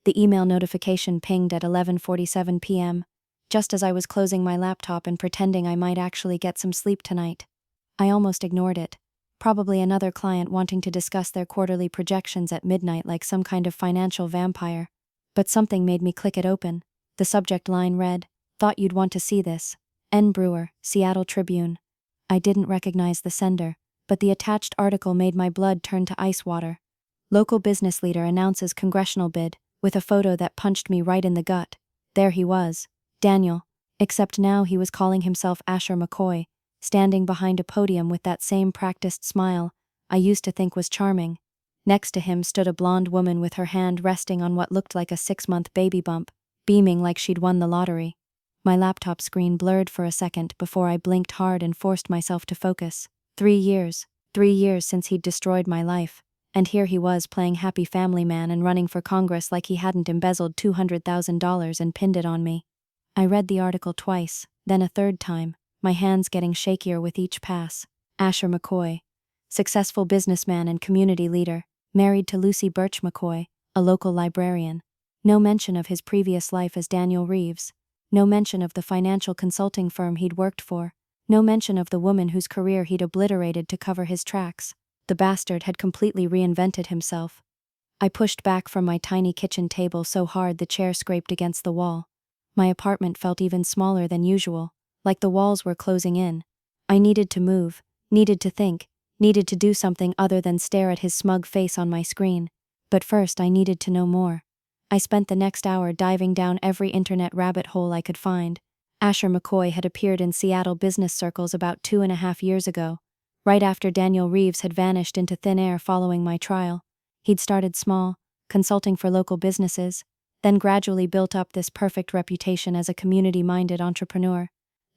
The email notification pinged at 11:47 p.m., just as I was closing my laptop and pretending I might actually get some sleep tonight. I almost ignored it. Probably another client wanting to discuss their quarterly projections at midnight like some kind of financial vampire. But something made me click it open. The subject line read, "Thought you'd want to see this. N. Brewer, Seattle Tribune." I didn't recognize the sender, but the attached article made my blood turn to ice water. Local business leader announces congressional bid, with a photo that punched me right in the gut. There he was, Daniel, except now he was calling himself Asher McCoy, standing behind a podium with that same practiced smile I used to think was charming. Next to him stood a blonde woman with her hand resting on what looked like a 6-month baby bump, beaming like she'd won the lottery. My laptop screen blurred for a second before I blinked hard and forced myself to focus. 3 years. 3 years since he'd destroyed my life. And here he was playing happy family man and running for Congress like he hadn't embezzled $200,000 and pinned it on me. I read the article twice, then a third time, my hands getting shakier with each pass. Asher McCoy, successful businessman and community leader, married to Lucy Birch McCoy, a local librarian. No mention of his previous life as Daniel Reeves. No mention of the financial consulting firm he'd worked for. No mention of the woman whose career he'd obliterated to cover his tracks. The bastard had completely reinvented himself. I pushed back from my tiny kitchen table so hard the chair scraped against the wall. My apartment felt even smaller than usual, like the walls were closing in. I needed to move, needed to think, needed to do something other than stare at his smug face on my screen. But first I needed to know more. I spent the next hour diving down every internet rabbit hole I could find. Asher McCoy had appeared in Seattle business circles about 2.5 years ago, right after Daniel Reeves had vanished into thin air following my trial. He'd started small, consulting for local businesses, then gradually built up this perfect reputation as a community-minded entrepreneur.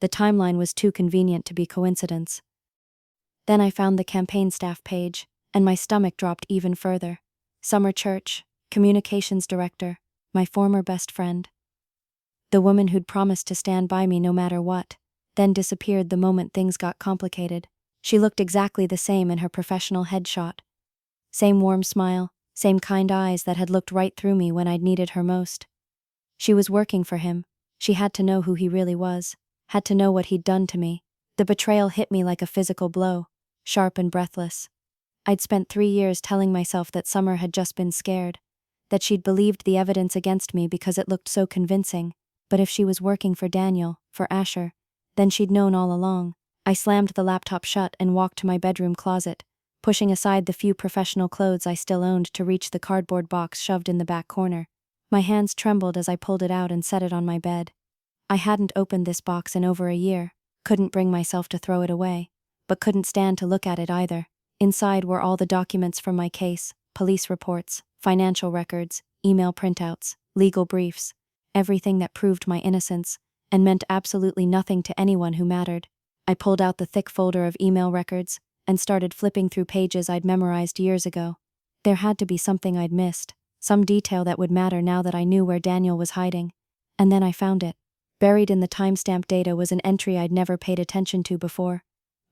The timeline was too convenient to be coincidence. Then I found the campaign staff page, and my stomach dropped even further. Summer Church, communications director, my former best friend. The woman who'd promised to stand by me no matter what, then disappeared the moment things got complicated. She looked exactly the same in her professional headshot. Same warm smile, same kind eyes that had looked right through me when I'd needed her most. She was working for him. She had to know who he really was, had to know what he'd done to me. The betrayal hit me like a physical blow, sharp and breathless. I'd spent 3 years telling myself that Summer had just been scared, that she'd believed the evidence against me because it looked so convincing, but if she was working for Daniel, for Asher, then she'd known all along. I slammed the laptop shut and walked to my bedroom closet, pushing aside the few professional clothes I still owned to reach the cardboard box shoved in the back corner. My hands trembled as I pulled it out and set it on my bed. I hadn't opened this box in over a year, couldn't bring myself to throw it away, but couldn't stand to look at it either. Inside were all the documents from my case, police reports, financial records, email printouts, legal briefs, everything that proved my innocence and meant absolutely nothing to anyone who mattered. I pulled out the thick folder of email records and started flipping through pages I'd memorized years ago. There had to be something I'd missed, some detail that would matter now that I knew where Daniel was hiding. And then I found it. Buried in the timestamp data was an entry I'd never paid attention to before.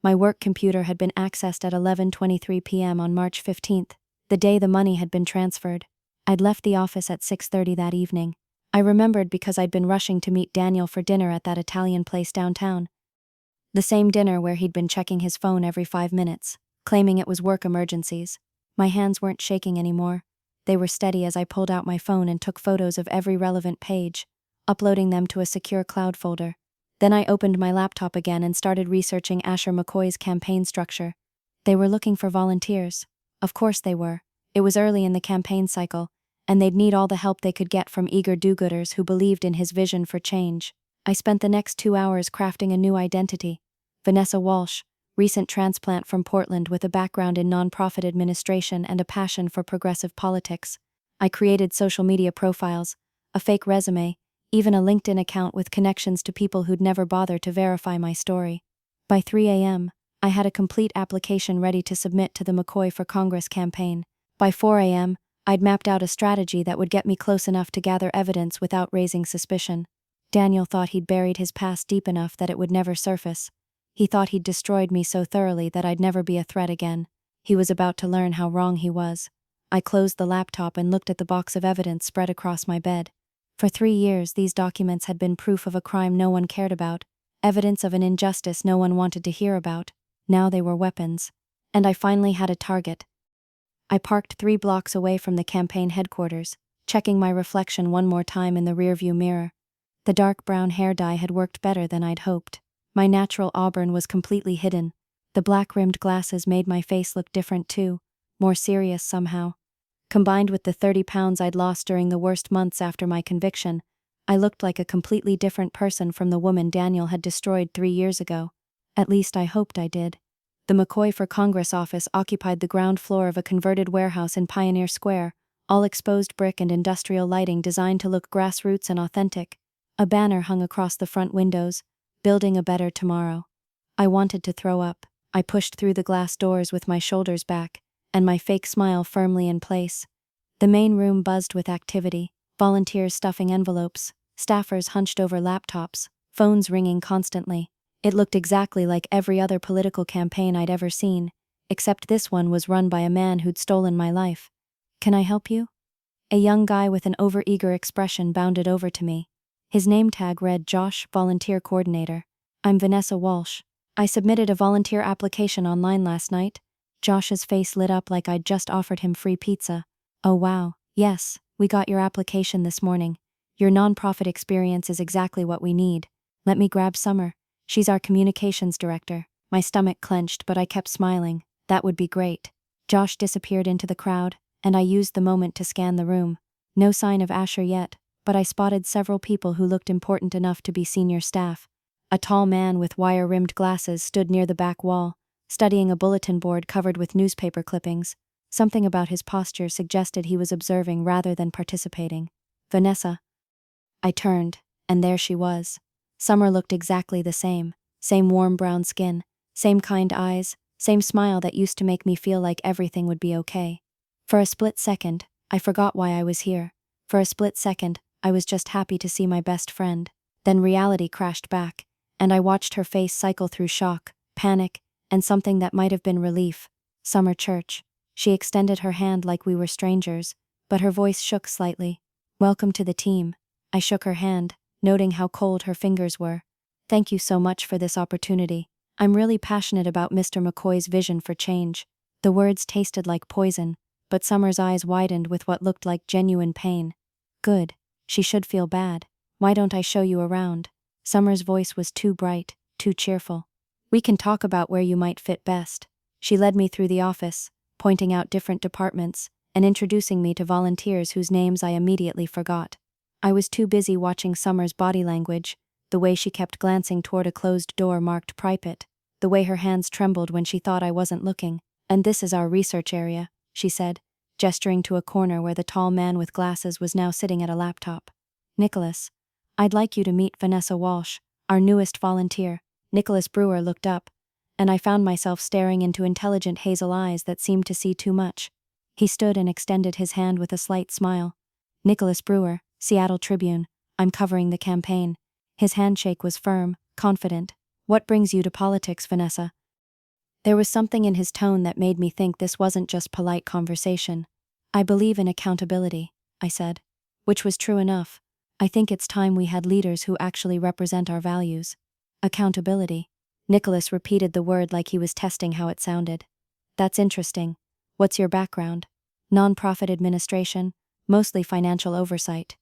My work computer had been accessed at 11:23 p.m. on March 15th, the day the money had been transferred. I'd left the office at 6:30 that evening. I remembered because I'd been rushing to meet Daniel for dinner at that Italian place downtown. The same dinner where he'd been checking his phone every 5 minutes, claiming it was work emergencies. My hands weren't shaking anymore. They were steady as I pulled out my phone and took photos of every relevant page, uploading them to a secure cloud folder. Then I opened my laptop again and started researching Asher McCoy's campaign structure. They were looking for volunteers. Of course they were. It was early in the campaign cycle, and they'd need all the help they could get from eager do-gooders who believed in his vision for change. I spent the next 2 hours crafting a new identity. Vanessa Walsh, recent transplant from Portland with a background in nonprofit administration and a passion for progressive politics. I created social media profiles, a fake resume, even a LinkedIn account with connections to people who'd never bothered to verify my story. By 3 a.m., I had a complete application ready to submit to the McCoy for Congress campaign. By 4 a.m., I'd mapped out a strategy that would get me close enough to gather evidence without raising suspicion. Daniel thought he'd buried his past deep enough that it would never surface. He thought he'd destroyed me so thoroughly that I'd never be a threat again. He was about to learn how wrong he was. I closed the laptop and looked at the box of evidence spread across my bed. For 3 years, these documents had been proof of a crime no one cared about, evidence of an injustice no one wanted to hear about. Now they were weapons. And I finally had a target. I parked 3 blocks away from the campaign headquarters, checking my reflection one more time in the rearview mirror. The dark brown hair dye had worked better than I'd hoped. My natural auburn was completely hidden. The black-rimmed glasses made my face look different too, more serious somehow. Combined with the 30 pounds I'd lost during the worst months after my conviction, I looked like a completely different person from the woman Daniel had destroyed 3 years ago. At least I hoped I did. The McCoy for Congress office occupied the ground floor of a converted warehouse in Pioneer Square, all exposed brick and industrial lighting designed to look grassroots and authentic. A banner hung across the front windows, "Building a Better Tomorrow." I wanted to throw up. I pushed through the glass doors with my shoulders back, and my fake smile firmly in place. The main room buzzed with activity, volunteers stuffing envelopes, staffers hunched over laptops, phones ringing constantly. It looked exactly like every other political campaign I'd ever seen, except this one was run by a man who'd stolen my life. "Can I help you?" A young guy with an overeager expression bounded over to me. His name tag read Josh, Volunteer Coordinator. "I'm Vanessa Walsh. I submitted a volunteer application online last night." Josh's face lit up like I'd just offered him free pizza. "Oh wow, yes, we got your application this morning. Your nonprofit experience is exactly what we need. Let me grab Summer. She's our communications director." My stomach clenched, but I kept smiling. That would be great. Josh disappeared into the crowd, and I used the moment to scan the room. No sign of Asher yet, but I spotted several people who looked important enough to be senior staff. A tall man with wire-rimmed glasses stood near the back wall, studying a bulletin board covered with newspaper clippings. Something about his posture suggested he was observing rather than participating. "Vanessa." I turned, and there she was. Summer looked exactly the same warm brown skin, same kind eyes, same smile that used to make me feel like everything would be okay. For a split second, I forgot why I was here. For a split second, I was just happy to see my best friend. Then reality crashed back, and I watched her face cycle through shock, panic, and something that might have been relief. "Summer Church." She extended her hand like we were strangers, but her voice shook slightly. "Welcome to the team." I shook her hand, noting how cold her fingers were. "Thank you so much for this opportunity. I'm really passionate about Mr. McCoy's vision for change." The words tasted like poison, but Summer's eyes widened with what looked like genuine pain. "Good. She should feel bad. Why don't I show you around?" Summer's voice was too bright, too cheerful. "We can talk about where you might fit best." She led me through the office, pointing out different departments, and introducing me to volunteers whose names I immediately forgot. I was too busy watching Summer's body language, the way she kept glancing toward a closed door marked "Private," the way her hands trembled when she thought I wasn't looking. "And this is our research area," she said, gesturing to a corner where the tall man with glasses was now sitting at a laptop. "Nicholas, I'd like you to meet Vanessa Walsh, our newest volunteer." Nicholas Brewer looked up, and I found myself staring into intelligent hazel eyes that seemed to see too much. He stood and extended his hand with a slight smile. "Nicholas Brewer, Seattle Tribune. I'm covering the campaign." His handshake was firm, confident. "What brings you to politics, Vanessa?" There was something in his tone that made me think this wasn't just polite conversation. "I believe in accountability," I said. Which was true enough. I think it's time we had leaders who actually represent our values. Accountability. Nicholas repeated the word like he was testing how it sounded. "That's interesting. What's your background?" "Nonprofit administration, mostly financial oversight."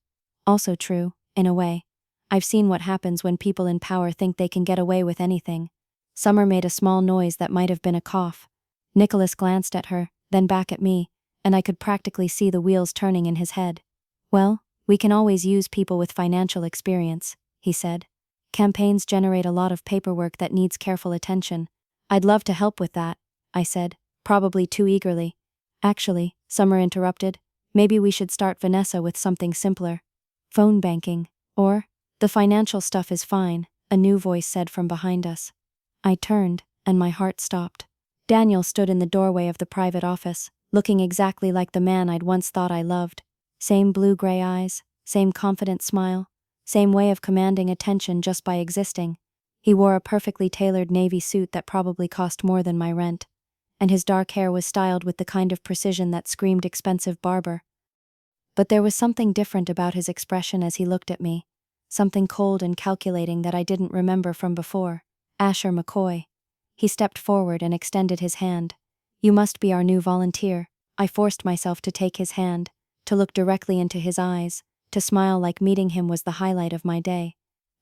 "Also true, in a way. I've seen what happens when people in power think they can get away with anything." Summer made a small noise that might have been a cough. Nicholas glanced at her, then back at me, and I could practically see the wheels turning in his head. "Well, we can always use people with financial experience," he said. "Campaigns generate a lot of paperwork that needs careful attention. I'd love to help with that," I said, probably too eagerly. "Actually," Summer interrupted, "maybe we should start Vanessa with something simpler. Phone banking. Or, the financial stuff is fine," a new voice said from behind us. I turned, and my heart stopped. Daniel stood in the doorway of the private office, looking exactly like the man I'd once thought I loved. Same blue-gray eyes, same confident smile, same way of commanding attention just by existing. He wore a perfectly tailored navy suit that probably cost more than my rent. and his dark hair was styled with the kind of precision that screamed expensive barber. But there was something different about his expression as he looked at me, something cold and calculating that I didn't remember from before. Asher McCoy. He stepped forward and extended his hand. You must be our new volunteer. I forced myself to take his hand, to look directly into his eyes, to smile like meeting him was the highlight of my day.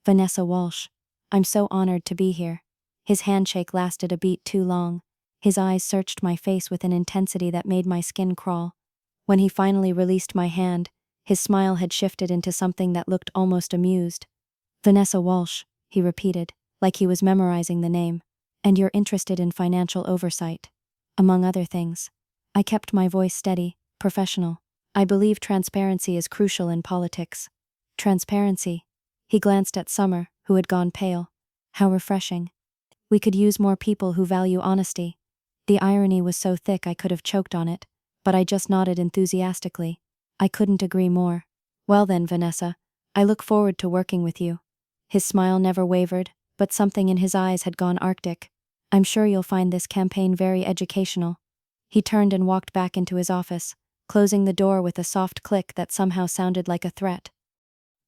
Vanessa Walsh. I'm so honored to be here. His handshake lasted a beat too long. His eyes searched my face with an intensity that made my skin crawl. When he finally released my hand, his smile had shifted into something that looked almost amused. Vanessa Walsh, he repeated, like he was memorizing the name. And you're interested in financial oversight. Among other things. I kept my voice steady, professional. I believe transparency is crucial in politics. Transparency. He glanced at Summer, who had gone pale. How refreshing. We could use more people who value honesty. The irony was so thick I could have choked on it, but I just nodded enthusiastically. I couldn't agree more. Well then, Vanessa, I look forward to working with you. His smile never wavered, but something in his eyes had gone arctic. I'm sure you'll find this campaign very educational. He turned and walked back into his office, closing the door with a soft click that somehow sounded like a threat.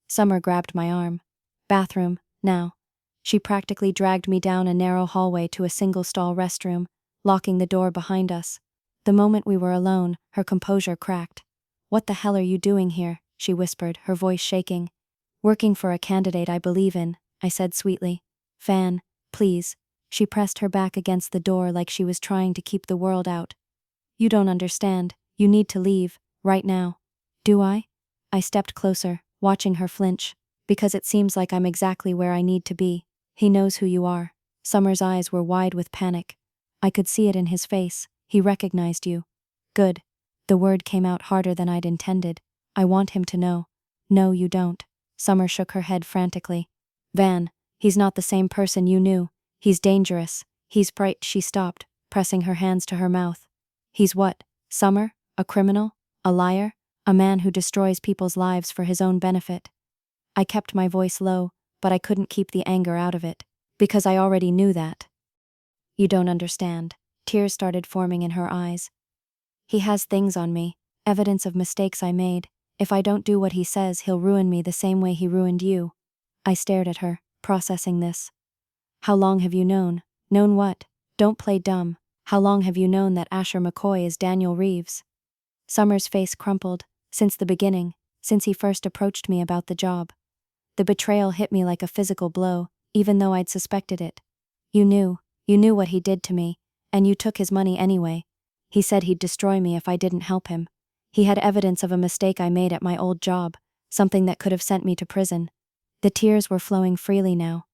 Summer grabbed my arm. Bathroom, now. She practically dragged me down a narrow hallway to a single-stall restroom, locking the door behind us. The moment we were alone, her composure cracked. What the hell are you doing here? She whispered, her voice shaking. Working for a candidate I believe in, I said sweetly. Van, please. She pressed her back against the door like she was trying to keep the world out. You don't understand. You need to leave, right now. Do I? I stepped closer, watching her flinch, because it seems like I'm exactly where I need to be. He knows who you are. Summer's eyes were wide with panic. I could see it in his face. He recognized you. Good. The word came out harder than I'd intended. I want him to know. No, you don't. Summer shook her head frantically. Van, he's not the same person you knew. He's dangerous. He's bright. She stopped, pressing her hands to her mouth. He's what? Summer? A criminal? A liar? A man who destroys people's lives for his own benefit? I kept my voice low, but I couldn't keep the anger out of it, because I already knew that. You don't understand. Tears started forming in her eyes. He has things on me, evidence of mistakes I made. If I don't do what he says, he'll ruin me the same way he ruined you. I stared at her, processing this. How long have you known? Known what? Don't play dumb. How long have you known that Asher McCoy is Daniel Reeves? Summer's face crumpled. Since the beginning, since he first approached me about the job. The betrayal hit me like a physical blow, even though I'd suspected it. You knew what he did to me, and you took his money anyway. He said he'd destroy me if I didn't help him. He had evidence of a mistake I made at my old job, something that could have sent me to prison. The tears were flowing freely now.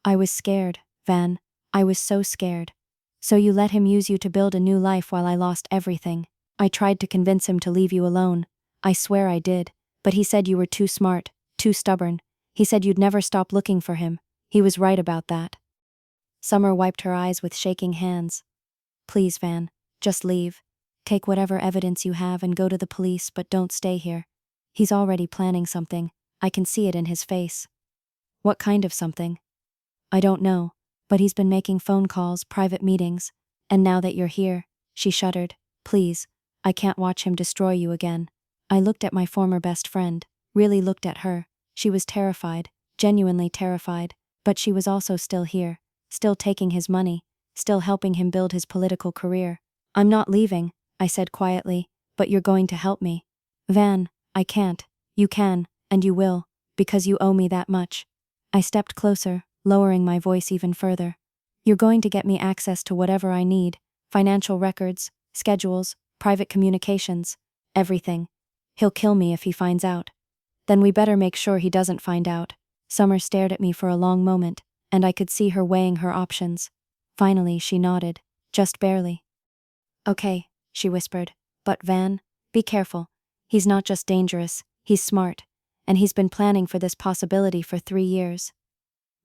I was scared, Van. I was so scared. So you let him use you to build a new life while I lost everything. I tried to convince him to leave you alone. I swear I did, but he said you were too smart, too stubborn. He said you'd never stop looking for him. He was right about that. Summer wiped her eyes with shaking hands. Please, Van, just leave. Take whatever evidence you have and go to the police, but don't stay here. He's already planning something. I can see it in his face. What kind of something? I don't know, but he's been making phone calls, private meetings, and now that you're here, she shuddered. Please, I can't watch him destroy you again. I looked at my former best friend, really looked at her. She was terrified, genuinely terrified, but she was also still here, still taking his money, still helping him build his political career. I'm not leaving, I said quietly, but you're going to help me. Van, I can't. You can, and you will, because you owe me that much. I stepped closer, lowering my voice even further. You're going to get me access to whatever I need, financial records, schedules, private communications, everything. He'll kill me if he finds out. Then we better make sure he doesn't find out. Summer stared at me for a long moment, and I could see her weighing her options. Finally, she nodded, just barely. Okay, she whispered, but Van, be careful. He's not just dangerous, he's smart, and he's been planning for this possibility for 3 years.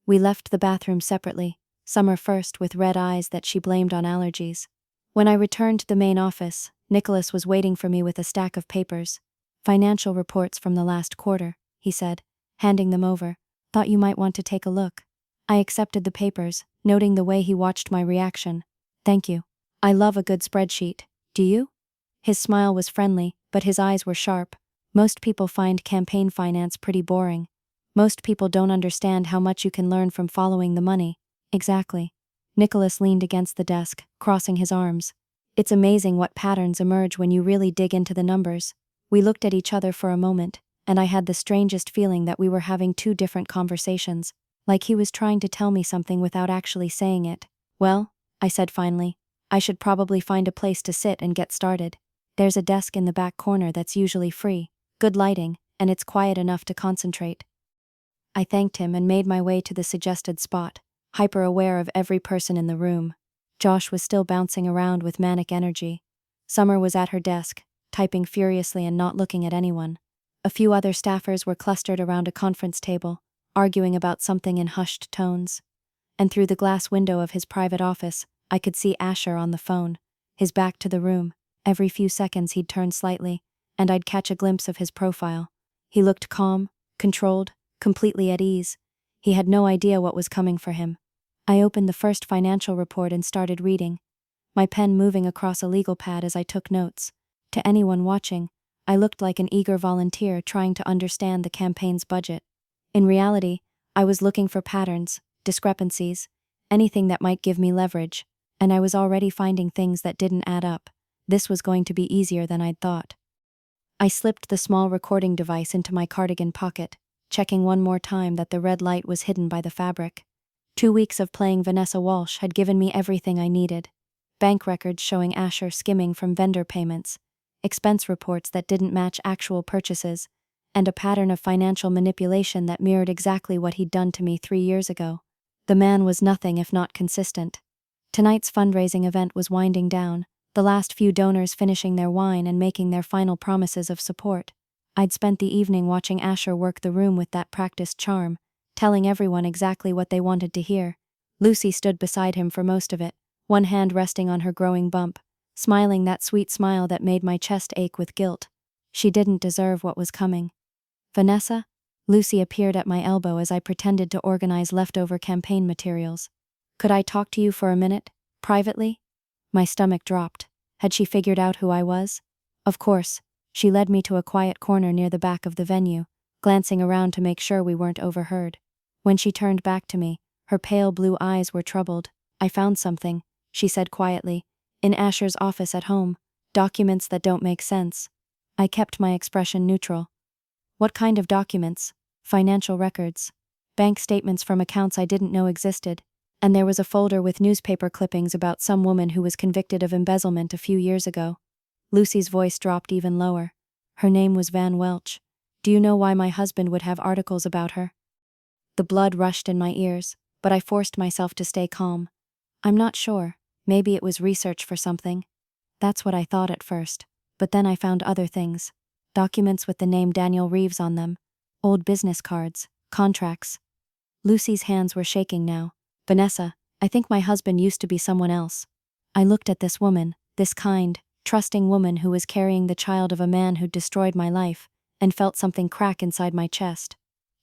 We left the bathroom separately, Summer first with red eyes that she blamed on allergies. When I returned to the main office, Nicholas was waiting for me with a stack of papers. Financial reports from the last quarter, he said, handing them over. Thought you might want to take a look. I accepted the papers, noting the way he watched my reaction. Thank you. I love a good spreadsheet. Do you? His smile was friendly, but his eyes were sharp. Most people find campaign finance pretty boring. Most people don't understand how much you can learn from following the money. Exactly. Nicholas leaned against the desk, crossing his arms. It's amazing what patterns emerge when you really dig into the numbers. We looked at each other for a moment, and I had the strangest feeling that we were having two different conversations, like he was trying to tell me something without actually saying it. Well, I said finally, I should probably find a place to sit and get started. There's a desk in the back corner that's usually free, good lighting, and it's quiet enough to concentrate. I thanked him and made my way to the suggested spot, hyper-aware of every person in the room. Josh was still bouncing around with manic energy. Summer was at her desk, typing furiously and not looking at anyone. A few other staffers were clustered around a conference table, arguing about something in hushed tones. And through the glass window of his private office, I could see Asher on the phone, his back to the room. Every few seconds he'd turn slightly, and I'd catch a glimpse of his profile. He looked calm, controlled, completely at ease. He had no idea what was coming for him. I opened the first financial report and started reading, my pen moving across a legal pad as I took notes. To anyone watching, I looked like an eager volunteer trying to understand the campaign's budget. In reality, I was looking for patterns, discrepancies, anything that might give me leverage, and I was already finding things that didn't add up. This was going to be easier than I'd thought. I slipped the small recording device into my cardigan pocket, checking one more time that the red light was hidden by the fabric. 2 weeks of playing Vanessa Walsh had given me everything I needed. Bank records showing Asher skimming from vendor payments, expense reports that didn't match actual purchases, and a pattern of financial manipulation that mirrored exactly what he'd done to me 3 years ago. The man was nothing if not consistent. Tonight's fundraising event was winding down, the last few donors finishing their wine and making their final promises of support. I'd spent the evening watching Asher work the room with that practiced charm, telling everyone exactly what they wanted to hear. Lucy stood beside him for most of it, one hand resting on her growing bump, smiling that sweet smile that made my chest ache with guilt. She didn't deserve what was coming. Vanessa? Lucy appeared at my elbow as I pretended to organize leftover campaign materials. Could I talk to you for a minute, privately? My stomach dropped. Had she figured out who I was? Of course. She led me to a quiet corner near the back of the venue, glancing around to make sure we weren't overheard. When she turned back to me, her pale blue eyes were troubled. I found something, she said quietly, in Asher's office at home, documents that don't make sense. I kept my expression neutral. What kind of documents? Financial records. Bank statements from accounts I didn't know existed. And there was a folder with newspaper clippings about some woman who was convicted of embezzlement a few years ago. Lucy's voice dropped even lower. Her name was Van Welch. Do you know why my husband would have articles about her? The blood rushed in my ears, but I forced myself to stay calm. I'm not sure. Maybe it was research for something. That's what I thought at first, but then I found other things. Documents with the name Daniel Reeves on them. Old business cards, contracts. Lucy's hands were shaking now. Vanessa, I think my husband used to be someone else. I looked at this woman, this kind, trusting woman who was carrying the child of a man who'd destroyed my life, and felt something crack inside my chest.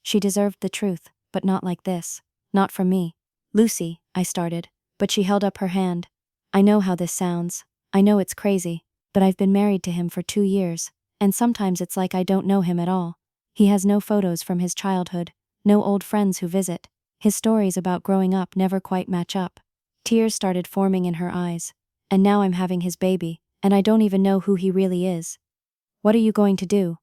She deserved the truth, but not like this. Not from me. Lucy, I started, but she held up her hand. I know how this sounds. I know it's crazy, but I've been married to him for 2 years, and sometimes it's like I don't know him at all. He has no photos from his childhood, no old friends who visit. His stories about growing up never quite match up. Tears started forming in her eyes. And now I'm having his baby, and I don't even know who he really is. What are you going to do?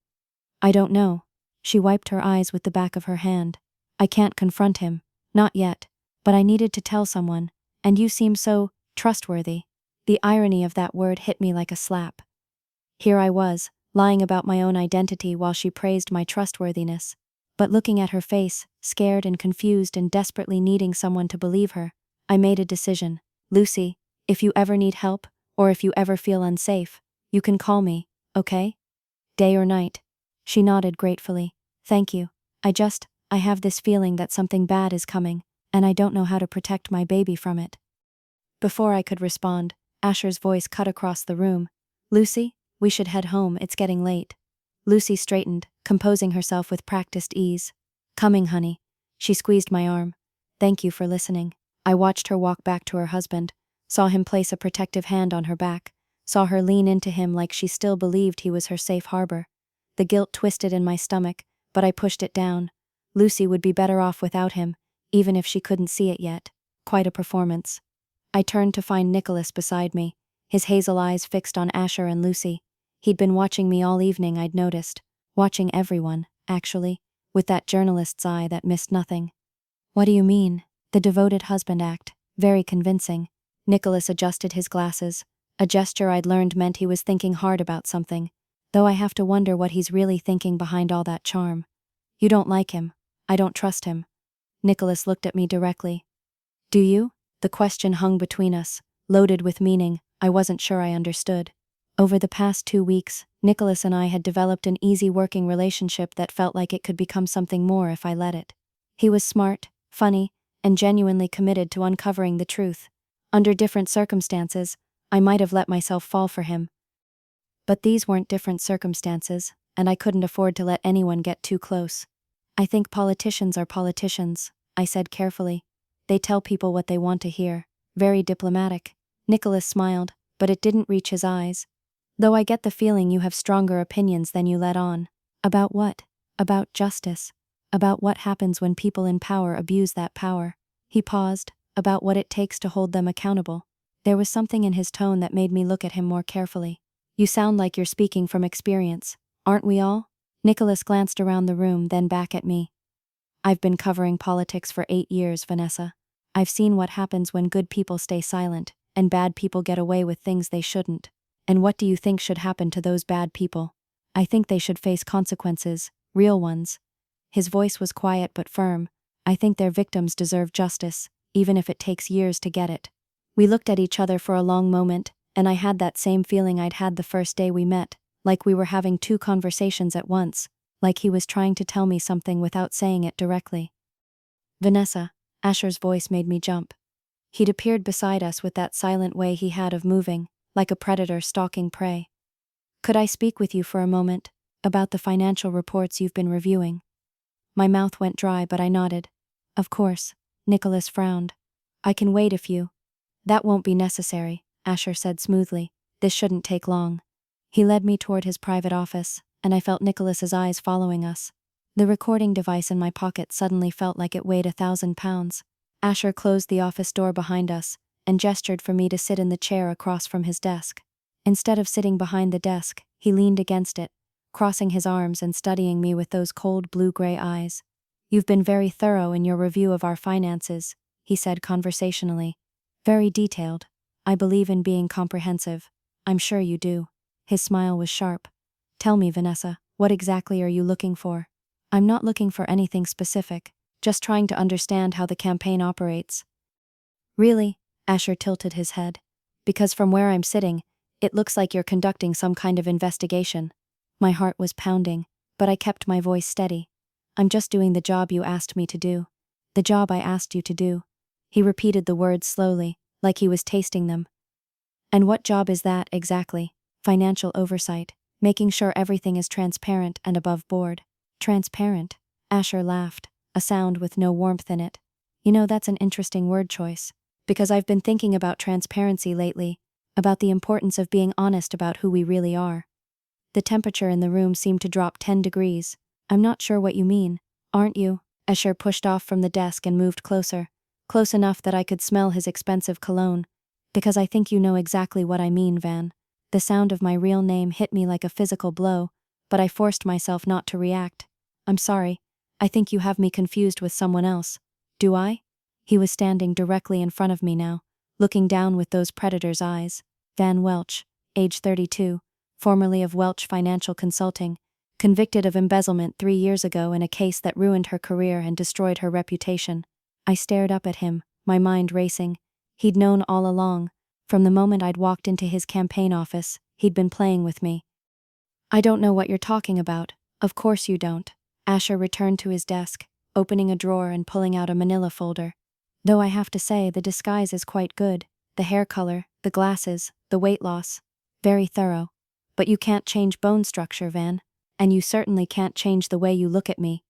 I don't know. She wiped her eyes with the back of her hand. I can't confront him. Not yet. But I needed to tell someone, and you seem so trustworthy. The irony of that word hit me like a slap. Here I was, lying about my own identity while she praised my trustworthiness. But looking at her face, scared and confused and desperately needing someone to believe her, I made a decision. Lucy, if you ever need help, or if you ever feel unsafe, you can call me, okay? Day or night. She nodded gratefully. Thank you. I have this feeling that something bad is coming, and I don't know how to protect my baby from it. Before I could respond, Asher's voice cut across the room. Lucy, we should head home, it's getting late. Lucy straightened, composing herself with practiced ease. Coming, honey. She squeezed my arm. Thank you for listening. I watched her walk back to her husband, saw him place a protective hand on her back, saw her lean into him like she still believed he was her safe harbor. The guilt twisted in my stomach, but I pushed it down. Lucy would be better off without him, even if she couldn't see it yet. Quite a performance. I turned to find Nicholas beside me, his hazel eyes fixed on Asher and Lucy. He'd been watching me all evening, I'd noticed. Watching everyone, actually, with that journalist's eye that missed nothing. What do you mean? The devoted husband act. Very convincing. Nicholas adjusted his glasses. A gesture I'd learned meant he was thinking hard about something, though I have to wonder what he's really thinking behind all that charm. You don't like him. I don't trust him. Nicholas looked at me directly. Do you? The question hung between us, loaded with meaning I wasn't sure I understood. Over the past 2 weeks, Nicholas and I had developed an easy working relationship that felt like it could become something more if I let it. He was smart, funny, and genuinely committed to uncovering the truth. Under different circumstances, I might have let myself fall for him. But these weren't different circumstances, and I couldn't afford to let anyone get too close. I think politicians are politicians, I said carefully. They tell people what they want to hear. Very diplomatic. Nicholas smiled, but it didn't reach his eyes. Though I get the feeling you have stronger opinions than you let on. About what? About justice. About what happens when people in power abuse that power. He paused. About what it takes to hold them accountable. There was something in his tone that made me look at him more carefully. You sound like you're speaking from experience. Aren't we all? Nicholas glanced around the room, then back at me. I've been covering politics for 8 years, Vanessa. I've seen what happens when good people stay silent, and bad people get away with things they shouldn't. And what do you think should happen to those bad people? I think they should face consequences, real ones. His voice was quiet but firm. I think their victims deserve justice, even if it takes years to get it. We looked at each other for a long moment, and I had that same feeling I'd had the first day we met, like we were having 2 conversations at once, like he was trying to tell me something without saying it directly. Vanessa, Asher's voice made me jump. He'd appeared beside us with that silent way he had of moving, like a predator stalking prey. Could I speak with you for a moment, about the financial reports you've been reviewing? My mouth went dry, but I nodded. Of course. Nicholas frowned. I can wait if you. That won't be necessary, Asher said smoothly. This shouldn't take long. He led me toward his private office, and I felt Nicholas's eyes following us. The recording device in my pocket suddenly felt like it weighed 1,000 pounds. Asher closed the office door behind us, and gestured for me to sit in the chair across from his desk. Instead of sitting behind the desk, he leaned against it, crossing his arms and studying me with those cold blue-gray eyes. You've been very thorough in your review of our finances, he said conversationally. Very detailed. I believe in being comprehensive. I'm sure you do. His smile was sharp. Tell me, Vanessa, what exactly are you looking for? I'm not looking for anything specific, just trying to understand how the campaign operates. Really? Asher tilted his head. Because from where I'm sitting, it looks like you're conducting some kind of investigation. My heart was pounding, but I kept my voice steady. I'm just doing the job you asked me to do. The job I asked you to do. He repeated the words slowly, like he was tasting them. And what job is that, exactly? Financial oversight, making sure everything is transparent and above board. Transparent? Asher laughed, a sound with no warmth in it. You know, that's an interesting word choice. Because I've been thinking about transparency lately, about the importance of being honest about who we really are. The temperature in the room seemed to drop 10 degrees. I'm not sure what you mean, aren't you? Asher pushed off from the desk and moved closer, close enough that I could smell his expensive cologne. Because I think you know exactly what I mean, Van. The sound of my real name hit me like a physical blow, but I forced myself not to react. I'm sorry. I think you have me confused with someone else. Do I? He was standing directly in front of me now, looking down with those predator's eyes. Van Welch, age 32, formerly of Welch Financial Consulting, convicted of embezzlement 3 years ago in a case that ruined her career and destroyed her reputation. I stared up at him, my mind racing. He'd known all along. From the moment I'd walked into his campaign office, he'd been playing with me. I don't know what you're talking about. Of course you don't. Asher returned to his desk, opening a drawer and pulling out a manila folder. Though I have to say, the disguise is quite good. The hair color, the glasses, the weight loss. Very thorough. But you can't change bone structure, Van. And you certainly can't change the way you look at me.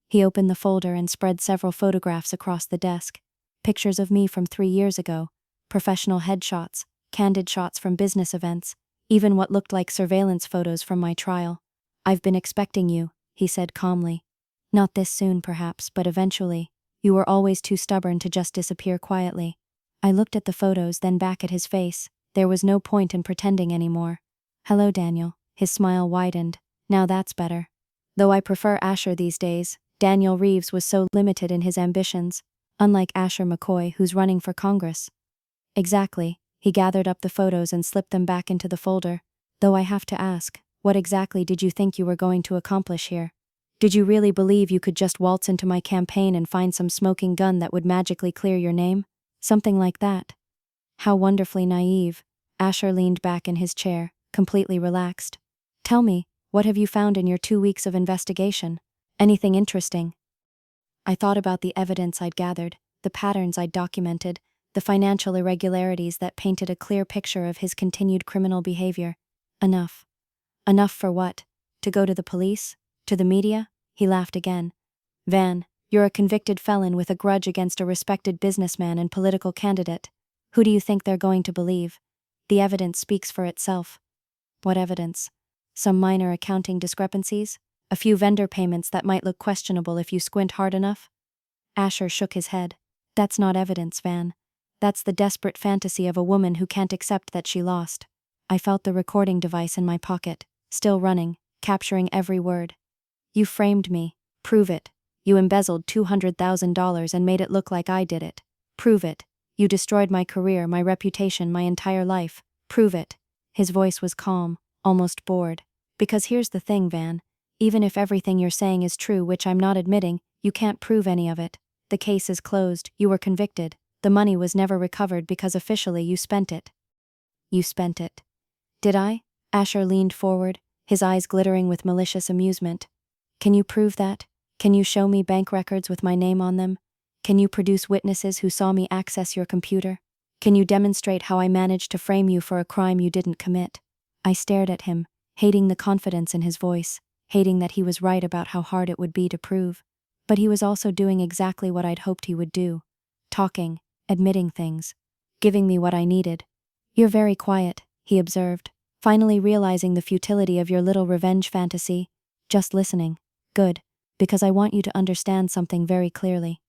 He opened the folder and spread several photographs across the desk. Pictures of me from 3 years ago. professional headshots, candid shots from business events, even what looked like surveillance photos from my trial. "I've been expecting you," he said calmly. "Not this soon, perhaps, but eventually. You were always too stubborn to just disappear quietly." I looked at the photos, then back at his face. There was no point in pretending anymore. "Hello, Daniel." His smile widened. "Now that's better." Though I prefer Asher these days, Daniel Reeves was so limited in his ambitions, unlike Asher McCoy, who's running for Congress. Exactly. He gathered up the photos and slipped them back into the folder. "Though I have to ask, what exactly did you think you were going to accomplish here? Did you really believe you could just waltz into my campaign and find some smoking gun that would magically clear your name? Something like that?" How wonderfully naive. Asher leaned back in his chair, completely relaxed. "Tell me, what have you found in your 2 weeks of investigation? Anything interesting?" I thought about the evidence I'd gathered, the patterns I'd documented, the financial irregularities that painted a clear picture of his continued criminal behavior. Enough. Enough for what? To go to the police? To the media? He laughed again. "Van, you're a convicted felon with a grudge against a respected businessman and political candidate. Who do you think they're going to believe? The evidence speaks for itself." "What evidence? Some minor accounting discrepancies? A few vendor payments that might look questionable if you squint hard enough?" Asher shook his head. "That's not evidence, Van. That's the desperate fantasy of a woman who can't accept that she lost." I felt the recording device in my pocket, still running, capturing every word. "You framed me. Prove it. You embezzled $200,000 and made it look like I did it. Prove it. You destroyed my career, my reputation, my entire life. Prove it." His voice was calm, almost bored. "Because here's the thing, Van. Even if everything you're saying is true, which I'm not admitting, you can't prove any of it. The case is closed. You were convicted. The money was never recovered because officially you spent it." "You spent it." "Did I?" Asher leaned forward, his eyes glittering with malicious amusement. "Can you prove that? Can you show me bank records with my name on them? Can you produce witnesses who saw me access your computer? Can you demonstrate how I managed to frame you for a crime you didn't commit?" I stared at him, hating the confidence in his voice, hating that he was right about how hard it would be to prove. But he was also doing exactly what I'd hoped he would do. Talking, admitting things, giving me what I needed. "You're very quiet," he observed, finally realizing the futility of your little revenge fantasy. "Just listening. Good, because I want you to understand something very clearly."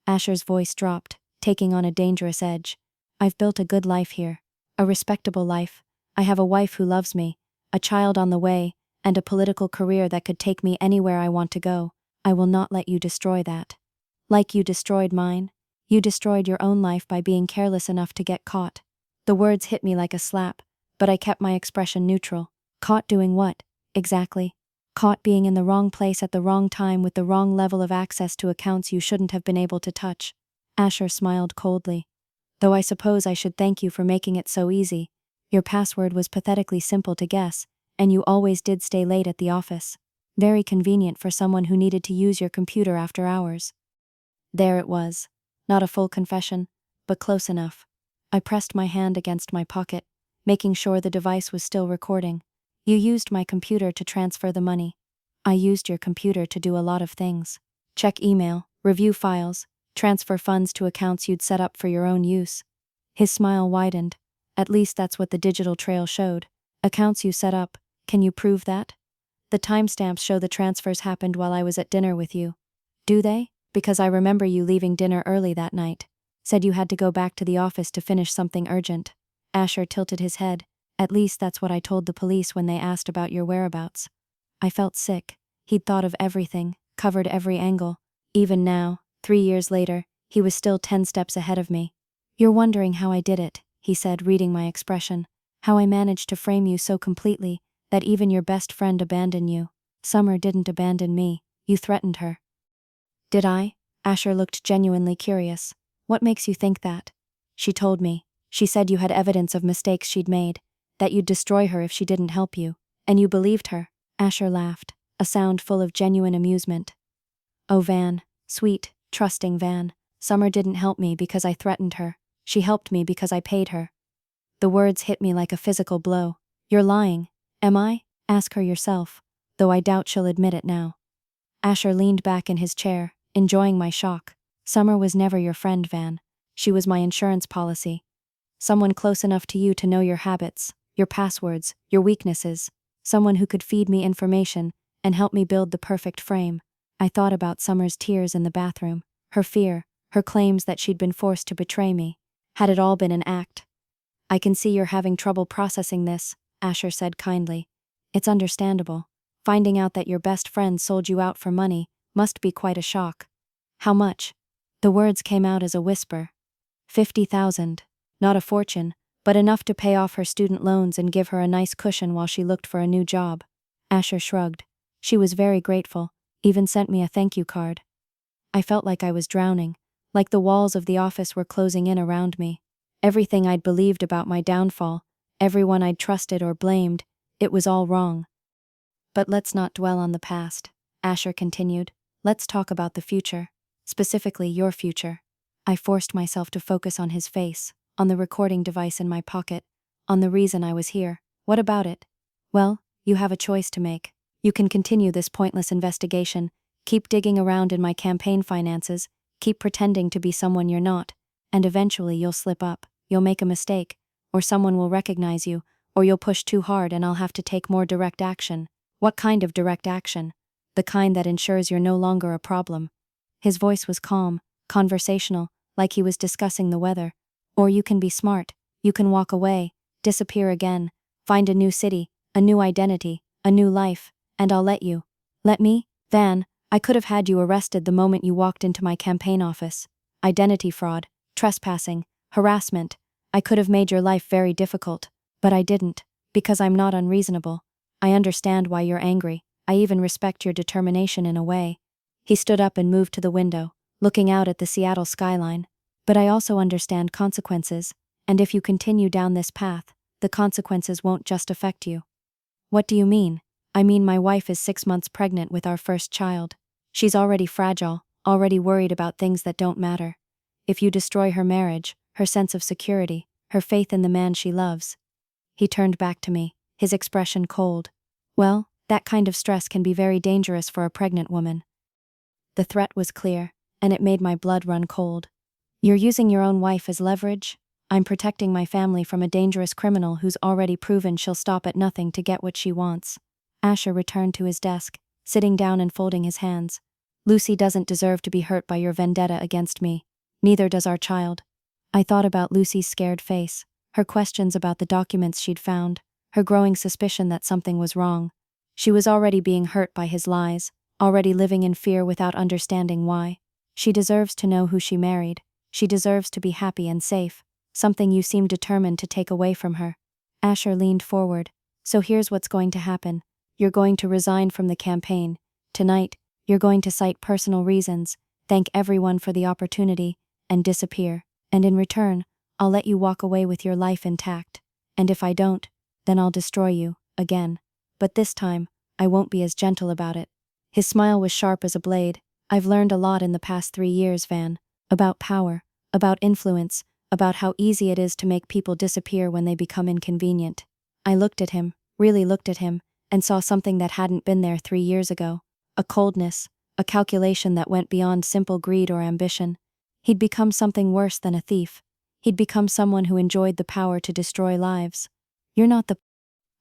Asher's voice dropped, taking on a dangerous edge. "I've built a good life here. A respectable life. I have a wife who loves me, a child on the way, and a political career that could take me anywhere I want to go. I will not let you destroy that. Like you destroyed mine. You destroyed your own life by being careless enough to get caught." The words hit me like a slap, but I kept my expression neutral. "Caught doing what, exactly?" "Caught being in the wrong place at the wrong time with the wrong level of access to accounts you shouldn't have been able to touch." Asher smiled coldly. "Though I suppose I should thank you for making it so easy. Your password was pathetically simple to guess, and you always did stay late at the office. Very convenient for someone who needed to use your computer after hours." There it was. Not a full confession, but close enough. I pressed my hand against my pocket, making sure the device was still recording. "You used my computer to transfer the money." "I used your computer to do a lot of things. Check email, review files, transfer funds to accounts you'd set up for your own use." His smile widened. "At least that's what the digital trail showed. Accounts you set up. Can you prove that?" "The timestamps show the transfers happened while I was at dinner with you." "Do they? Because I remember you leaving dinner early that night. Said you had to go back to the office to finish something urgent." Asher tilted his head. "At least that's what I told the police when they asked about your whereabouts." I felt sick. He'd thought of everything, covered every angle. Even now, 3 years later, he was still 10 steps ahead of me. "You're wondering how I did it," he said, reading my expression. "How I managed to frame you so completely that even your best friend abandoned you. Summer didn't abandon me. You threatened her." "Did I?" Asher looked genuinely curious. "What makes you think that?" "She told me. She said you had evidence of mistakes she'd made, that you'd destroy her if she didn't help you. And you believed her." Asher laughed, a sound full of genuine amusement. "Oh, Van. Sweet, trusting Van. Summer didn't help me because I threatened her. She helped me because I paid her." The words hit me like a physical blow. "You're lying." "Am I? Ask her yourself. Though I doubt she'll admit it now." Asher leaned back in his chair, enjoying my shock. "Summer was never your friend, Van. She was my insurance policy." Someone close enough to you to know your habits, your passwords, your weaknesses. Someone who could feed me information and help me build the perfect frame. I thought about Summer's tears in the bathroom, her fear, her claims that she'd been forced to betray me. Had it all been an act? I can see you're having trouble processing this, Asher said kindly. It's understandable. Finding out that your best friend sold you out for money must be quite a shock. How much? The words came out as a whisper. 50,000. Not a fortune, but enough to pay off her student loans and give her a nice cushion while she looked for a new job. Asher shrugged. She was very grateful, even sent me a thank you card. I felt like I was drowning, like the walls of the office were closing in around me. Everything I'd believed about my downfall, everyone I'd trusted or blamed, it was all wrong. But let's not dwell on the past, Asher continued. Let's talk about the future, specifically your future. I forced myself to focus on his face, on the recording device in my pocket, on the reason I was here. What about it? Well, you have a choice to make. You can continue this pointless investigation, keep digging around in my campaign finances, keep pretending to be someone you're not, and eventually you'll slip up, you'll make a mistake, or someone will recognize you, or you'll push too hard and I'll have to take more direct action. What kind of direct action? The kind that ensures you're no longer a problem. His voice was calm, conversational, like he was discussing the weather. Or you can be smart, you can walk away, disappear again, find a new city, a new identity, a new life, and I'll let you. Let me? Van, I could have had you arrested the moment you walked into my campaign office. Identity fraud, trespassing, harassment. I could have made your life very difficult, but I didn't, because I'm not unreasonable. I understand why you're angry. I even respect your determination in a way. He stood up and moved to the window, looking out at the Seattle skyline. But I also understand consequences, and if you continue down this path, the consequences won't just affect you. What do you mean? I mean my wife is 6 months pregnant with our first child. She's already fragile, already worried about things that don't matter. If you destroy her marriage, her sense of security, her faith in the man she loves. He turned back to me, his expression cold. Well, that kind of stress can be very dangerous for a pregnant woman. The threat was clear, and it made my blood run cold. You're using your own wife as leverage? I'm protecting my family from a dangerous criminal who's already proven she'll stop at nothing to get what she wants. Asher returned to his desk, sitting down and folding his hands. Lucy doesn't deserve to be hurt by your vendetta against me. Neither does our child. I thought about Lucy's scared face, her questions about the documents she'd found, her growing suspicion that something was wrong. She was already being hurt by his lies, already living in fear without understanding why. She deserves to know who she married. She deserves to be happy and safe, something you seem determined to take away from her. Asher leaned forward. So here's what's going to happen. You're going to resign from the campaign. Tonight, you're going to cite personal reasons, thank everyone for the opportunity, and disappear. And in return, I'll let you walk away with your life intact. And if I don't, then I'll destroy you, again. But this time, I won't be as gentle about it. His smile was sharp as a blade. I've learned a lot in the past 3 years, Van. About power, about influence, about how easy it is to make people disappear when they become inconvenient. I looked at him, really looked at him, and saw something that hadn't been there 3 years ago. A coldness, a calculation that went beyond simple greed or ambition. He'd become something worse than a thief. He'd become someone who enjoyed the power to destroy lives. You're not the...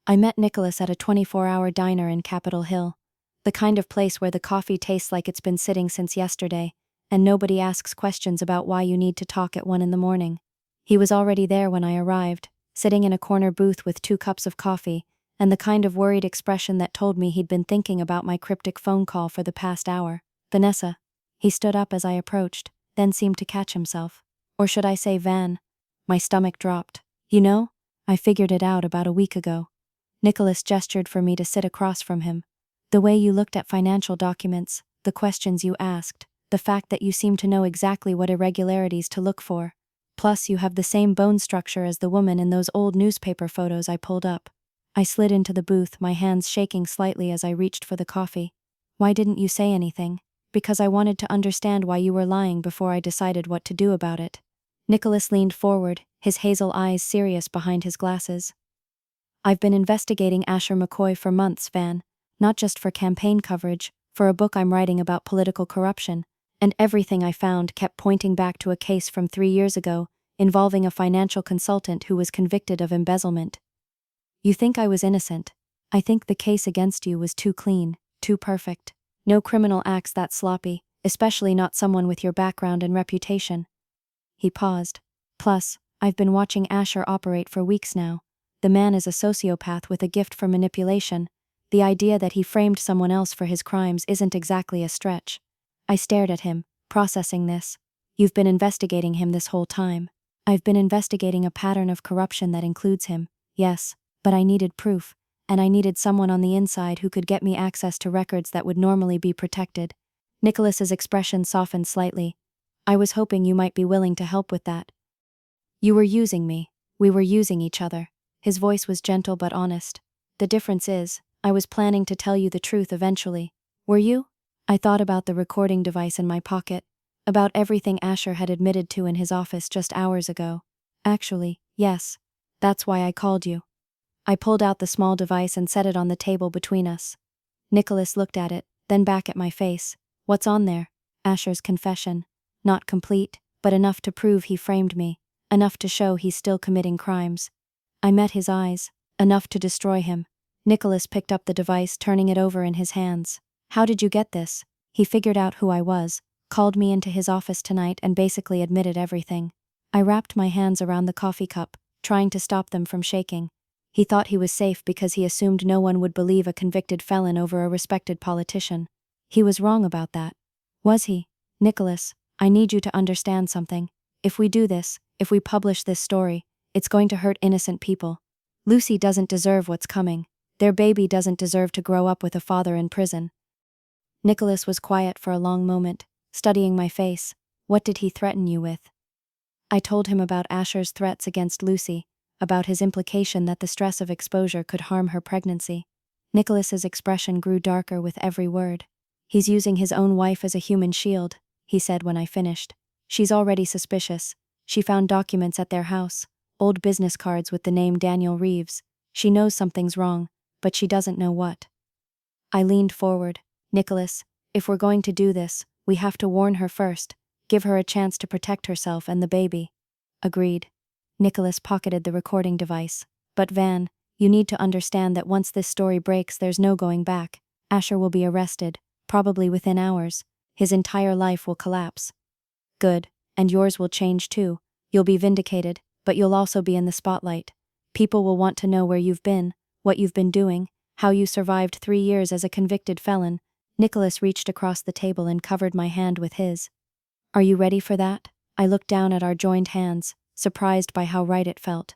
I met Nicholas at a 24-hour diner in Capitol Hill. The kind of place where the coffee tastes like it's been sitting since yesterday, and nobody asks questions about why you need to talk at 1 a.m. He was already there when I arrived, sitting in a corner booth with 2 cups of coffee, and the kind of worried expression that told me he'd been thinking about my cryptic phone call for the past hour. Vanessa. He stood up as I approached, then seemed to catch himself. Or should I say Van? My stomach dropped. You know, I figured it out about a week ago. Nicholas gestured for me to sit across from him. The way you looked at financial documents, the questions you asked, the fact that you seem to know exactly what irregularities to look for. Plus, you have the same bone structure as the woman in those old newspaper photos I pulled up. I slid into the booth, my hands shaking slightly as I reached for the coffee. Why didn't you say anything? Because I wanted to understand why you were lying before I decided what to do about it. Nicholas leaned forward, his hazel eyes serious behind his glasses. I've been investigating Asher McCoy for months, Van. Not just for campaign coverage, for a book I'm writing about political corruption, and everything I found kept pointing back to a case from 3 years ago, involving a financial consultant who was convicted of embezzlement. You think I was innocent. I think the case against you was too clean, too perfect. No criminal acts that sloppy, especially not someone with your background and reputation. He paused. Plus, I've been watching Asher operate for weeks now. The man is a sociopath with a gift for manipulation. The idea that he framed someone else for his crimes isn't exactly a stretch. I stared at him, processing this. You've been investigating him this whole time. I've been investigating a pattern of corruption that includes him, yes, but I needed proof, and I needed someone on the inside who could get me access to records that would normally be protected. Nicholas's expression softened slightly. I was hoping you might be willing to help with that. You were using me. We were using each other. His voice was gentle but honest. The difference is, I was planning to tell you the truth eventually. Were you? I thought about the recording device in my pocket, about everything Asher had admitted to in his office just hours ago. Actually, yes. That's why I called you. I pulled out the small device and set it on the table between us. Nicholas looked at it, then back at my face. What's on there? Asher's confession. Not complete, but enough to prove he framed me. Enough to show he's still committing crimes. I met his eyes. Enough to destroy him. Nicholas picked up the device, turning it over in his hands. How did you get this? He figured out who I was, called me into his office tonight and basically admitted everything. I wrapped my hands around the coffee cup, trying to stop them from shaking. He thought he was safe because he assumed no one would believe a convicted felon over a respected politician. He was wrong about that. Was he? Nicholas, I need you to understand something. If we do this, if we publish this story, it's going to hurt innocent people. Lucy doesn't deserve what's coming. Their baby doesn't deserve to grow up with a father in prison. Nicholas was quiet for a long moment, studying my face. What did he threaten you with? I told him about Asher's threats against Lucy, about his implication that the stress of exposure could harm her pregnancy. Nicholas's expression grew darker with every word. He's using his own wife as a human shield, he said when I finished. She's already suspicious. She found documents at their house, old business cards with the name Daniel Reeves. She knows something's wrong, but she doesn't know what. I leaned forward. Nicholas, if we're going to do this, we have to warn her first, give her a chance to protect herself and the baby. Agreed. Nicholas pocketed the recording device. But Van, you need to understand that once this story breaks, there's no going back. Asher will be arrested, probably within hours. His entire life will collapse. Good, and yours will change too. You'll be vindicated, but you'll also be in the spotlight. People will want to know where you've been, what you've been doing, how you survived 3 years as a convicted felon. Nicholas reached across the table and covered my hand with his. Are you ready for that? I looked down at our joined hands, surprised by how right it felt.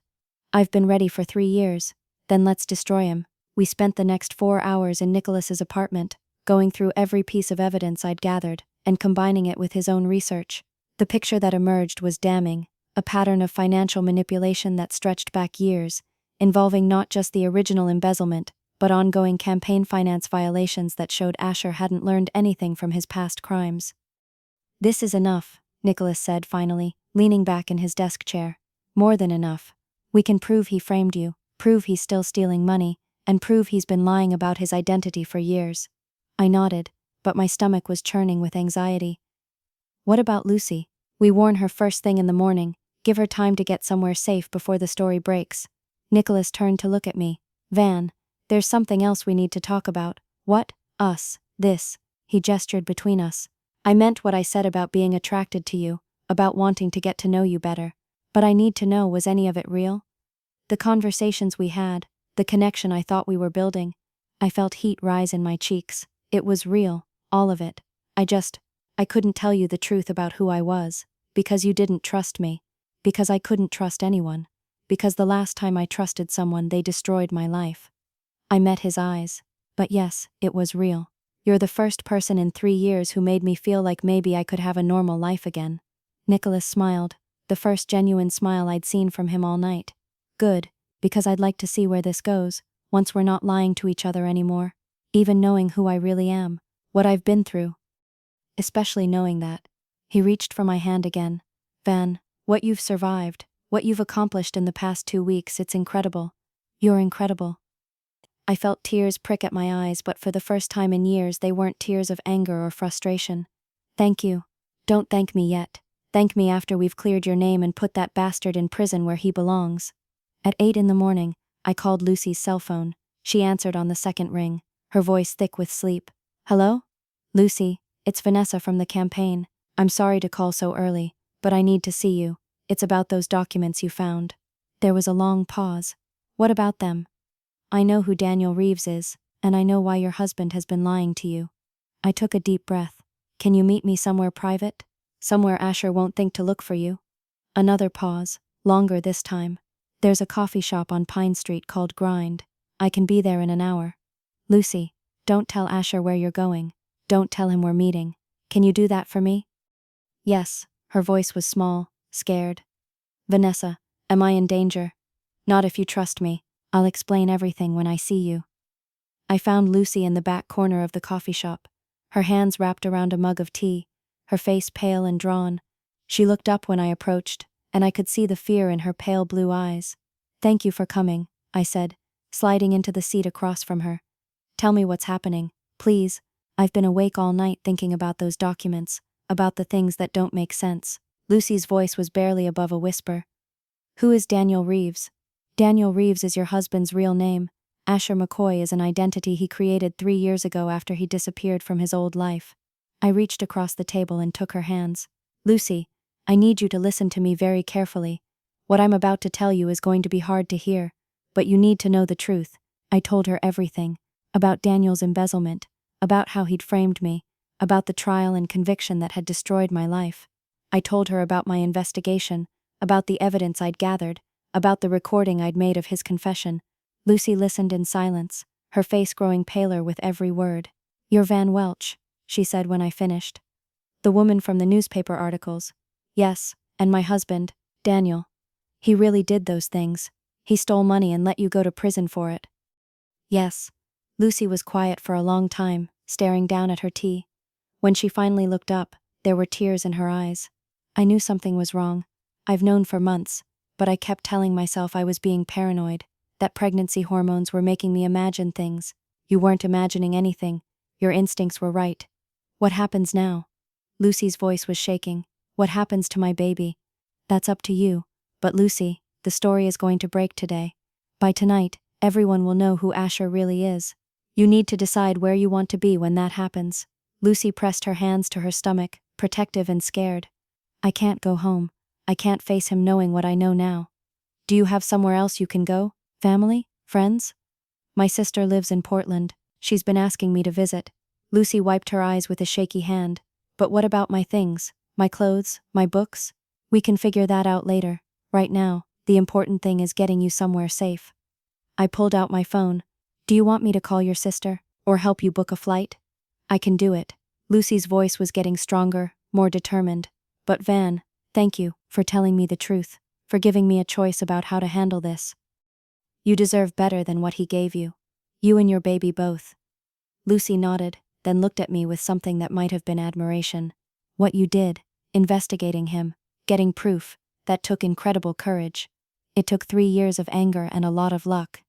I've been ready for 3 years. Then let's destroy him. We spent the next 4 hours in Nicholas's apartment, going through every piece of evidence I'd gathered, and combining it with his own research. The picture that emerged was damning, a pattern of financial manipulation that stretched back years, involving not just the original embezzlement, but ongoing campaign finance violations that showed Asher hadn't learned anything from his past crimes. This is enough, Nicholas said finally, leaning back in his desk chair. More than enough. We can prove he framed you, prove he's still stealing money, and prove he's been lying about his identity for years. I nodded, but my stomach was churning with anxiety. What about Lucy? We warn her first thing in the morning, give her time to get somewhere safe before the story breaks. Nicholas turned to look at me. Van, there's something else we need to talk about. What? Us. This. He gestured between us. I meant what I said about being attracted to you, about wanting to get to know you better. But I need to know, was any of it real? The conversations we had, the connection I thought we were building. I felt heat rise in my cheeks. It was real, all of it. I couldn't tell you the truth about who I was, because you didn't trust me, because I couldn't trust anyone, because the last time I trusted someone they destroyed my life. I met his eyes. But yes, it was real. You're the first person in 3 years who made me feel like maybe I could have a normal life again. Nicholas smiled, the first genuine smile I'd seen from him all night. Good, because I'd like to see where this goes, once we're not lying to each other anymore. Even knowing who I really am, what I've been through. Especially knowing that. He reached for my hand again. Van, what you've survived, what you've accomplished in the past 2 weeks, it's incredible. You're incredible. I felt tears prick at my eyes, but for the first time in years they weren't tears of anger or frustration. Thank you. Don't thank me yet. Thank me after we've cleared your name and put that bastard in prison where he belongs." At 8 in the morning, I called Lucy's cell phone. She answered on the second ring, her voice thick with sleep. "Hello? Lucy, it's Vanessa from the campaign. I'm sorry to call so early, but I need to see you. It's about those documents you found." There was a long pause. "What about them?" "I know who Daniel Reeves is, and I know why your husband has been lying to you." I took a deep breath. "Can you meet me somewhere private? Somewhere Asher won't think to look for you?" Another pause, longer this time. "There's a coffee shop on Pine Street called Grind. I can be there in an hour." "Lucy, don't tell Asher where you're going. Don't tell him we're meeting. Can you do that for me?" "Yes." Her voice was small, scared. "Vanessa, am I in danger?" "Not if you trust me. I'll explain everything when I see you." I found Lucy in the back corner of the coffee shop, her hands wrapped around a mug of tea, her face pale and drawn. She looked up when I approached, and I could see the fear in her pale blue eyes. "Thank you for coming," I said, sliding into the seat across from her. "Tell me what's happening, please. I've been awake all night thinking about those documents, about the things that don't make sense." Lucy's voice was barely above a whisper. "Who is Daniel Reeves?" "Daniel Reeves is your husband's real name. Asher McCoy is an identity he created 3 years ago after he disappeared from his old life." I reached across the table and took her hands. "Lucy, I need you to listen to me very carefully. What I'm about to tell you is going to be hard to hear, but you need to know the truth." I told her everything. About Daniel's embezzlement, about how he'd framed me, about the trial and conviction that had destroyed my life. I told her about my investigation, about the evidence I'd gathered, about the recording I'd made of his confession. Lucy listened in silence, her face growing paler with every word. "You're Van Welch," she said when I finished. "The woman from the newspaper articles." "Yes, and my husband, Daniel. He really did those things. He stole money and let you go to prison for it." "Yes." Lucy was quiet for a long time, staring down at her tea. When she finally looked up, there were tears in her eyes. "I knew something was wrong. I've known for months, but I kept telling myself I was being paranoid, that pregnancy hormones were making me imagine things." "You weren't imagining anything. Your instincts were right." "What happens now?" Lucy's voice was shaking. "What happens to my baby?" "That's up to you. But Lucy, the story is going to break today. By tonight, everyone will know who Asher really is. You need to decide where you want to be when that happens." Lucy pressed her hands to her stomach, protective and scared. "I can't go home. I can't face him knowing what I know now." "Do you have somewhere else you can go? Family? Friends?" "My sister lives in Portland. She's been asking me to visit." Lucy wiped her eyes with a shaky hand. "But what about my things? My clothes? My books?" "We can figure that out later. Right now, the important thing is getting you somewhere safe." I pulled out my phone. "Do you want me to call your sister? Or help you book a flight?" "I can do it." Lucy's voice was getting stronger, more determined. "But Van, thank you for telling me the truth, for giving me a choice about how to handle this. You deserve better than what he gave you. You and your baby both." Lucy nodded, then looked at me with something that might have been admiration. "What you did, investigating him, getting proof, that took incredible courage. It took 3 years of anger and a lot of luck."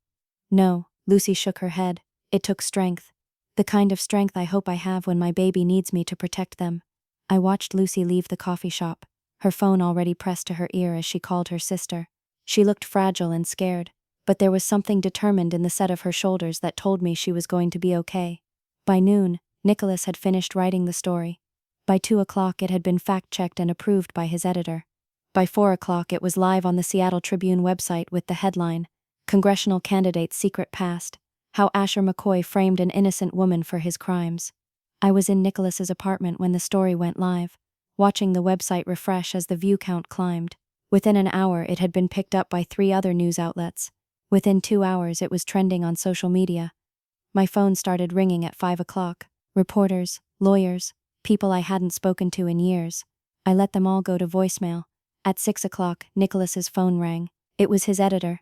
"No," Lucy shook her head. "It took strength. The kind of strength I hope I have when my baby needs me to protect them." I watched Lucy leave the coffee shop, her phone already pressed to her ear as she called her sister. She looked fragile and scared, but there was something determined in the set of her shoulders that told me she was going to be okay. By noon, Nicholas had finished writing the story. By 2 o'clock it had been fact-checked and approved by his editor. By 4 o'clock it was live on the Seattle Tribune website with the headline, "Congressional Candidate's Secret Past: How Asher McCoy Framed an Innocent Woman for His Crimes." I was in Nicholas's apartment when the story went live, watching the website refresh as the view count climbed. Within an hour it had been picked up by 3 other news outlets. Within 2 hours it was trending on social media. My phone started ringing at 5 o'clock. Reporters, lawyers, people I hadn't spoken to in years. I let them all go to voicemail. At 6 o'clock, Nicholas's phone rang. It was his editor.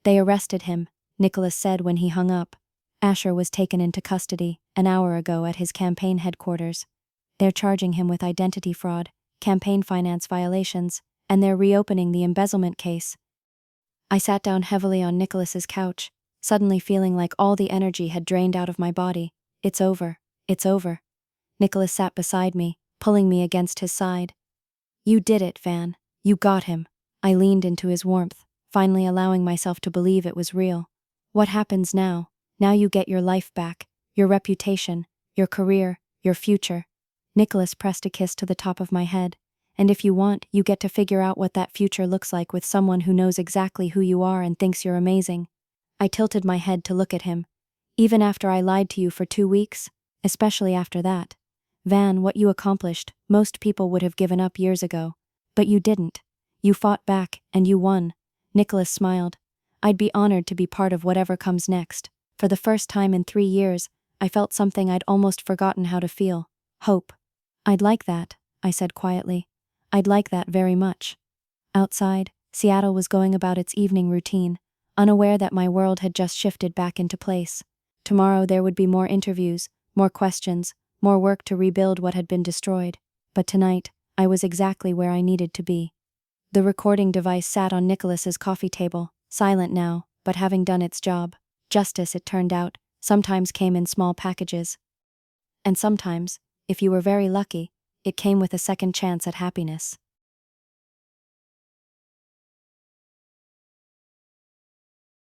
"They arrested him," Nicholas said when he hung up. "Asher was taken into custody an hour ago at his campaign headquarters. They're charging him with identity fraud, campaign finance violations, and they're reopening the embezzlement case." I sat down heavily on Nicholas's couch, suddenly feeling like all the energy had drained out of my body. "It's over. It's over." Nicholas sat beside me, pulling me against his side. You did it, Van. You got him. I leaned into his warmth, finally allowing myself to believe it was real. What happens now? Now you get your life back, your reputation, your career, your future. Nicholas pressed a kiss to the top of my head. And if you want, you get to figure out what that future looks like with someone who knows exactly who you are and thinks you're amazing. I tilted my head to look at him. Even after I lied to you for 2 weeks? Especially after that. Van, what you accomplished, most people would have given up years ago. But you didn't. You fought back, and you won. Nicholas smiled. I'd be honored to be part of whatever comes next. For the first time in 3 years, I felt something I'd almost forgotten how to feel. Hope. I'd like that, I said quietly. I'd like that very much. Outside, Seattle was going about its evening routine, unaware that my world had just shifted back into place. Tomorrow there would be more interviews, more questions, more work to rebuild what had been destroyed. But tonight, I was exactly where I needed to be. The recording device sat on Nicholas's coffee table, silent now, but having done its job. Justice, it turned out, sometimes came in small packages. And sometimes, if you were very lucky, it came with a second chance at happiness.